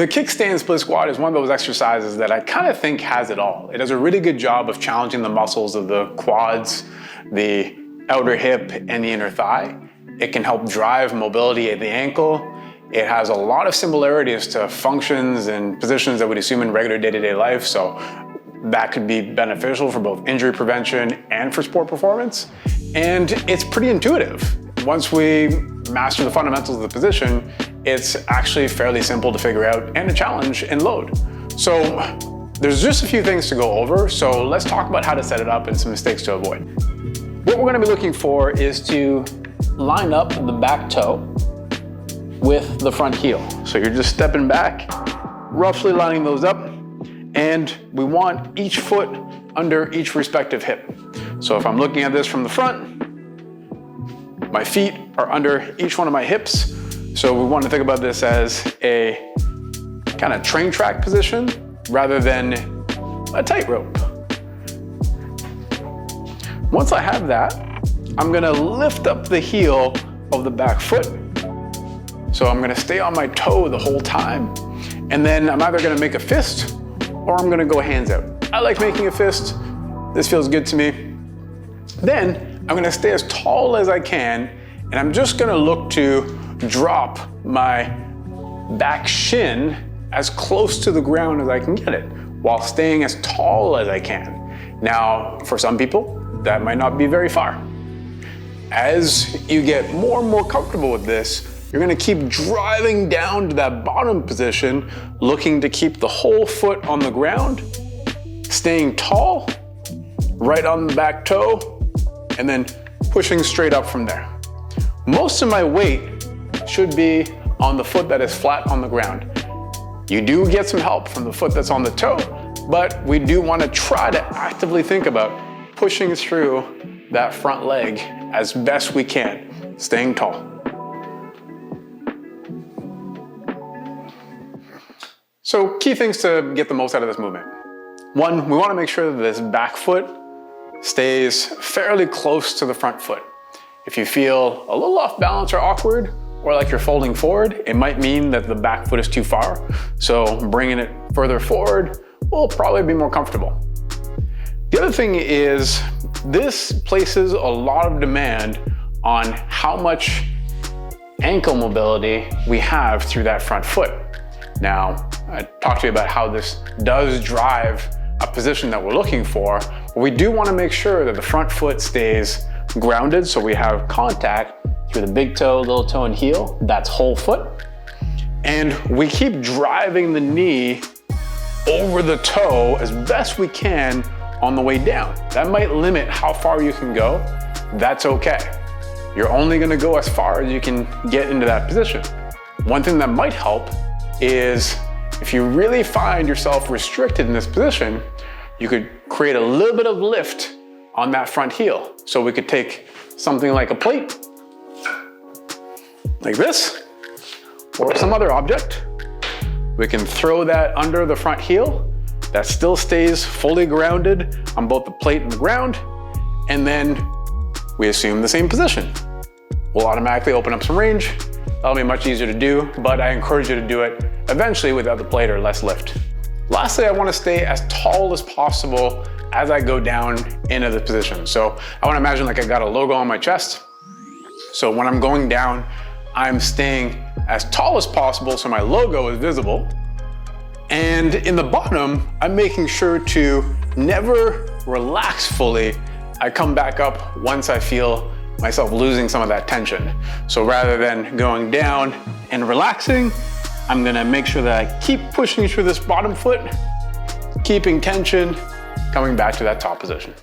The kickstand split squat is one of those exercises that I kind of think has it all. It does a really good job of challenging the muscles of the quads, the outer hip, and the inner thigh. It can help drive mobility at the ankle. It has a lot of similarities to functions and positions that we'd assume in regular day-to-day life, so that could be beneficial for both injury prevention and for sport performance. And it's pretty intuitive. Once we master the fundamentals of the position, it's actually fairly simple to figure out and a challenge and load. So there's just a few things to go over, so let's talk about how to set it up and some mistakes to avoid. What we're gonna be looking for is to line up the back toe with the front heel. So you're just stepping back, roughly lining those up, and we want each foot under each respective hip. So if I'm looking at this from the front, my feet are under each one of my hips. So we want to think about this as a kind of train track position rather than a tightrope. Once I have that, I'm gonna lift up the heel of the back foot. So I'm gonna stay on my toe the whole time. And then I'm either gonna make a fist or I'm gonna go hands out. I like making a fist. This feels good to me. Then I'm gonna stay as tall as I can, and I'm just gonna look to drop my back shin as close to the ground as I can get it, while staying as tall as I can. Now, for some people, that might not be very far. As you get more and more comfortable with this, you're gonna keep driving down to that bottom position, looking to keep the whole foot on the ground, staying tall, right on the back toe, and then pushing straight up from there. Most of my weight should be on the foot that is flat on the ground. You do get some help from the foot that's on the toe, but we do want to try to actively think about pushing through that front leg as best we can, staying tall. So key things to get the most out of this movement. One, we want to make sure that this back foot stays fairly close to the front foot. If you feel a little off balance or awkward, or like you're folding forward, it might mean that the back foot is too far. So bringing it further forward will probably be more comfortable. The other thing is this places a lot of demand on how much ankle mobility we have through that front foot. Now, I talked to you about how this does drive a position that we're looking for, but we do want to make sure that the front foot stays grounded so we have contact through the big toe, little toe, and heel. That's whole foot. And we keep driving the knee over the toe as best we can on the way down. That might limit how far you can go. That's okay. You're only going to go as far as you can get into that position. One thing that might help is if you really find yourself restricted in this position, you could create a little bit of lift on that front heel. So we could take something like a plate, like this, or some other object. We can throw that under the front heel. That still stays fully grounded on both the plate and the ground. And then we assume the same position. We'll automatically open up some range. That'll be much easier to do, but I encourage you to do it eventually without the plate or less lift. Lastly, I want to stay as tall as possible as I go down into the position. So I want to imagine like I got a logo on my chest. So when I'm going down, I'm staying as tall as possible so my logo is visible. And in the bottom, I'm making sure to never relax fully. I come back up once I feel myself losing some of that tension. So rather than going down and relaxing, I'm gonna make sure that I keep pushing through this bottom foot, keeping tension, coming back to that top position.